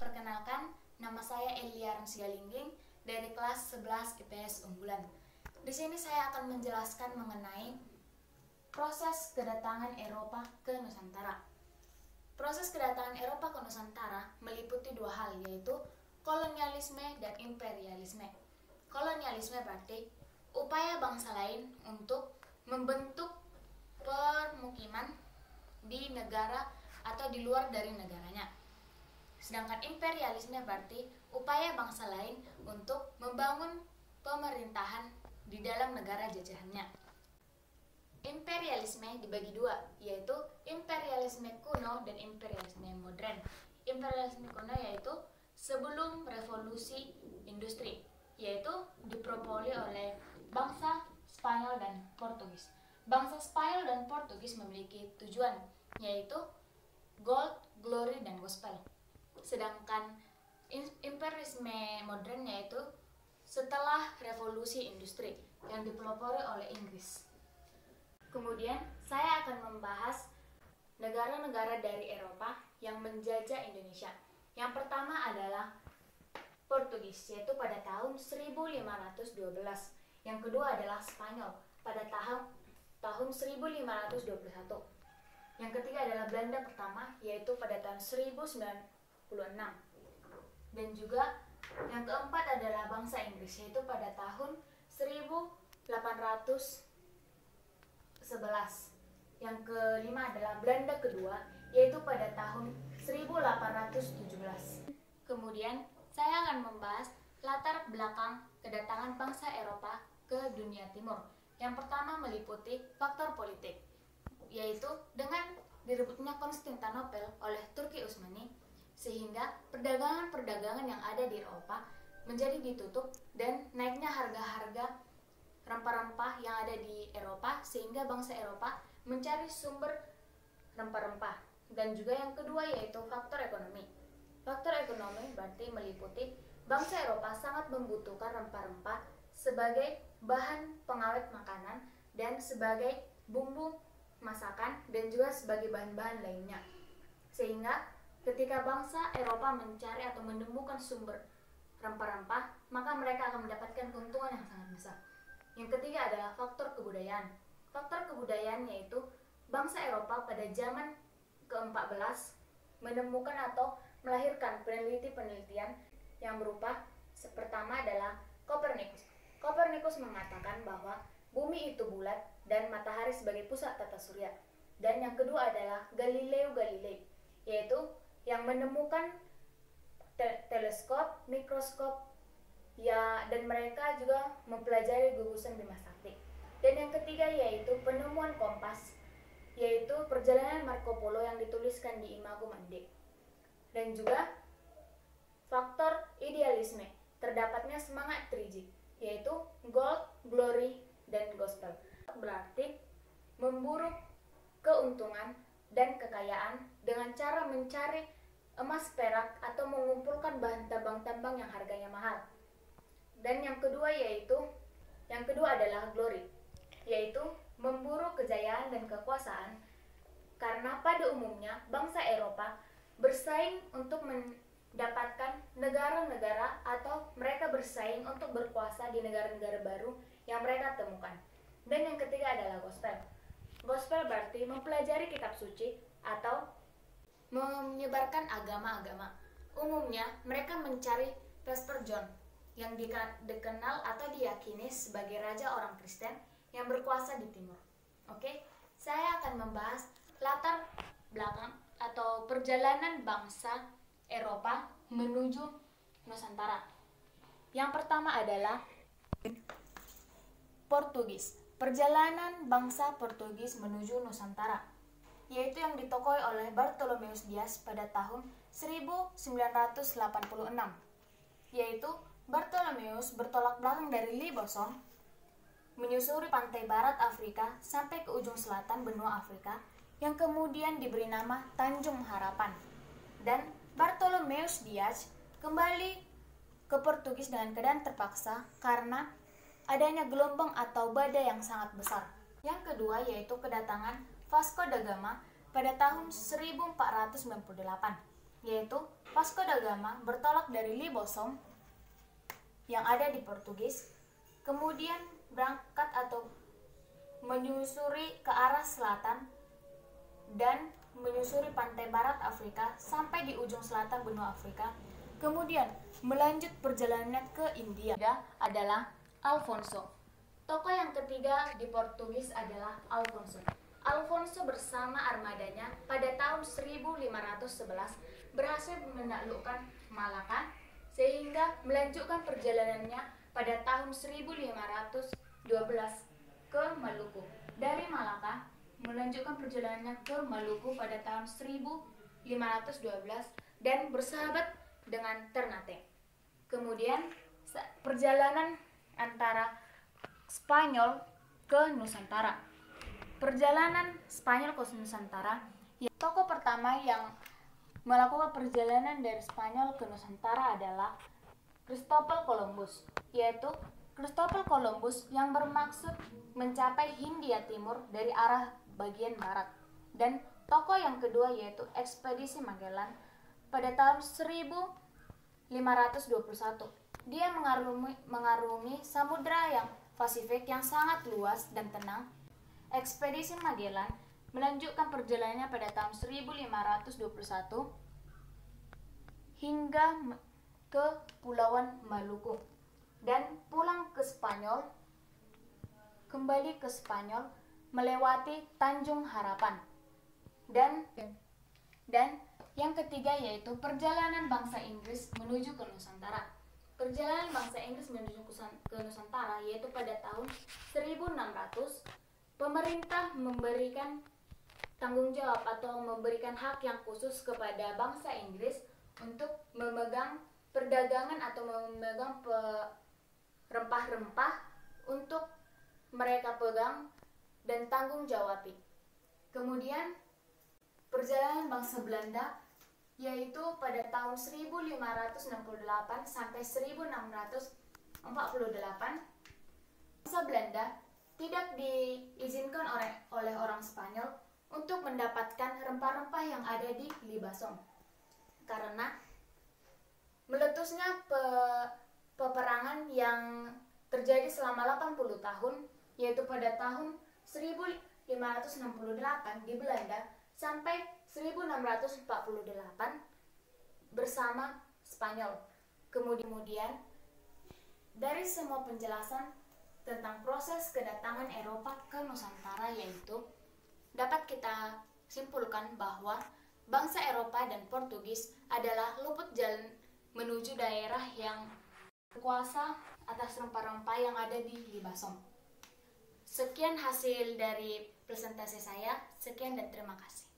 Perkenalkan, nama saya Eliaran Sigalingging dari kelas 11 IPS Unggulan. Di sini saya akan menjelaskan mengenai proses kedatangan Eropa ke Nusantara. Proses kedatangan Eropa ke Nusantara meliputi dua hal, yaitu kolonialisme dan imperialisme. Kolonialisme berarti upaya bangsa lain untuk membentuk permukiman di negara atau di luar dari negaranya. Sedangkan imperialisme berarti upaya bangsa lain untuk membangun pemerintahan di dalam negara jajahannya. Imperialisme dibagi dua, yaitu imperialisme kuno dan imperialisme modern. Imperialisme kuno yaitu sebelum revolusi industri, yaitu dipropoli oleh bangsa Spanyol dan Portugis. Bangsa Spanyol dan Portugis memiliki tujuan, yaitu gold, glory, dan gospel. Sedangkan imperialisme modern yaitu setelah revolusi industri yang dipelopori oleh Inggris. Kemudian saya akan membahas negara-negara dari Eropa yang menjajah Indonesia. Yang pertama adalah Portugis, yaitu pada tahun 1512. Yang kedua adalah Spanyol pada tahun 1521. Yang ketiga adalah Belanda pertama, yaitu pada tahun 1906. Dan juga yang keempat adalah bangsa Inggris, yaitu pada tahun 1811. Yang kelima adalah Belanda kedua, yaitu pada tahun 1817. Kemudian saya akan membahas latar belakang kedatangan bangsa Eropa ke dunia timur. Yang pertama meliputi faktor politik, yaitu dengan direbutnya Konstantinopel oleh Turki Utsmani, sehingga perdagangan-perdagangan yang ada di Eropa menjadi ditutup dan naiknya harga-harga rempah-rempah yang ada di Eropa, sehingga bangsa Eropa mencari sumber rempah-rempah. Dan juga yang kedua yaitu faktor ekonomi. Faktor ekonomi berarti meliputi bangsa Eropa sangat membutuhkan rempah-rempah sebagai bahan pengawet makanan dan sebagai bumbu masakan dan juga sebagai bahan-bahan lainnya. Sehingga ketika bangsa Eropa mencari atau menemukan sumber rempah-rempah, maka mereka akan mendapatkan keuntungan yang sangat besar. Yang ketiga adalah faktor kebudayaan. Faktor kebudayaan yaitu bangsa Eropa pada zaman ke-14 menemukan atau melahirkan peneliti-penelitian yang berupa pertama adalah Kopernikus. Kopernikus mengatakan bahwa bumi itu bulat dan matahari sebagai pusat tata surya. Dan yang kedua adalah Galileo Galilei, yaitu yang menemukan teleskop, mikroskop, ya, dan mereka juga mempelajari gugusan Bima Sakti. Dan yang ketiga yaitu penemuan kompas, yaitu perjalanan Marco Polo yang dituliskan di Imago Mande. Dan juga faktor idealisme, terdapatnya semangat triji, yaitu gold, glory, dan gospel. Berarti memburu keuntungan dan kekayaan dengan cara mencari emas, perak, atau mengumpulkan bahan tambang-tambang yang harganya mahal. Dan yang kedua adalah glory, yaitu memburu kejayaan dan kekuasaan, karena pada umumnya bangsa Eropa bersaing untuk mendapatkan negara-negara atau mereka bersaing untuk berkuasa di negara-negara baru yang mereka temukan. Dan yang ketiga adalah gospel. Gospel berarti mempelajari kitab suci atau menyebarkan agama-agama. Umumnya mereka mencari Pastor John yang dikenal atau diyakini sebagai raja orang Kristen yang berkuasa di timur. Oke, saya akan membahas latar belakang atau perjalanan bangsa Eropa menuju Nusantara. Yang pertama adalah Portugis. Perjalanan bangsa Portugis menuju Nusantara, yaitu yang ditokoi oleh Bartolomeus Dias pada tahun 1986. Yaitu Bartolomeus bertolak belakang dari Liboson, menyusuri pantai barat Afrika sampai ke ujung selatan benua Afrika, yang kemudian diberi nama Tanjung Harapan. Dan Bartolomeus Dias kembali ke Portugis dengan keadaan terpaksa karena adanya gelombang atau badai yang sangat besar. Yang kedua yaitu kedatangan Vasco da Gama pada tahun 1498. yaitu Vasco da Gama bertolak dari Libosom yang ada di Portugis, kemudian berangkat atau menyusuri ke arah selatan dan menyusuri pantai barat Afrika sampai di ujung selatan benua Afrika, kemudian melanjut perjalanannya ke India. Adalah Alfonso. Tokoh yang ketiga di Portugis adalah Alfonso. Alfonso bersama armadanya pada tahun 1511 berhasil menaklukkan Malaka sehingga melanjutkan perjalanannya pada tahun 1512 ke Maluku. Dari Malaka melanjutkan perjalanannya ke Maluku pada tahun 1512 dan bersahabat dengan Ternate. Kemudian perjalanan antara Spanyol ke Nusantara. Perjalanan Spanyol ke Nusantara, tokoh pertama yang melakukan perjalanan dari Spanyol ke Nusantara adalah Christopher Columbus, yaitu Christopher Columbus yang bermaksud mencapai Hindia Timur dari arah bagian barat. Dan tokoh yang kedua yaitu Ekspedisi Magellan pada tahun 1521. Dia mengarungi samudra yang Pasifik yang sangat luas dan tenang. Ekspedisi Magellan melanjutkan perjalanannya pada tahun 1521 hingga ke Pulauan Maluku dan pulang ke Spanyol, kembali ke Spanyol melewati Tanjung Harapan. Dan yang ketiga yaitu perjalanan bangsa Inggris menuju ke Nusantara. Perjalanan bangsa Inggris menuju ke Nusantara yaitu pada tahun 1600, pemerintah memberikan tanggung jawab atau memberikan hak yang khusus kepada bangsa Inggris untuk memegang perdagangan atau memegang rempah-rempah untuk mereka pegang dan tanggung jawabi. Kemudian perjalanan bangsa Belanda yaitu pada tahun 1568 sampai 1648. Bangsa Belanda tidak diizinkan oleh orang Spanyol untuk mendapatkan rempah-rempah yang ada di Libosom karena meletusnya peperangan yang terjadi selama 80 tahun yaitu pada tahun 1568 di Belanda sampai 1648 bersama Spanyol. Kemudian dari semua penjelasan tentang proses kedatangan Eropa ke Nusantara yaitu dapat kita simpulkan bahwa bangsa Eropa dan Portugis adalah luput jalan menuju daerah yang berkuasa atas rempah-rempah yang ada di Libosom. Sekian hasil dari presentasi saya. Sekian dan terima kasih.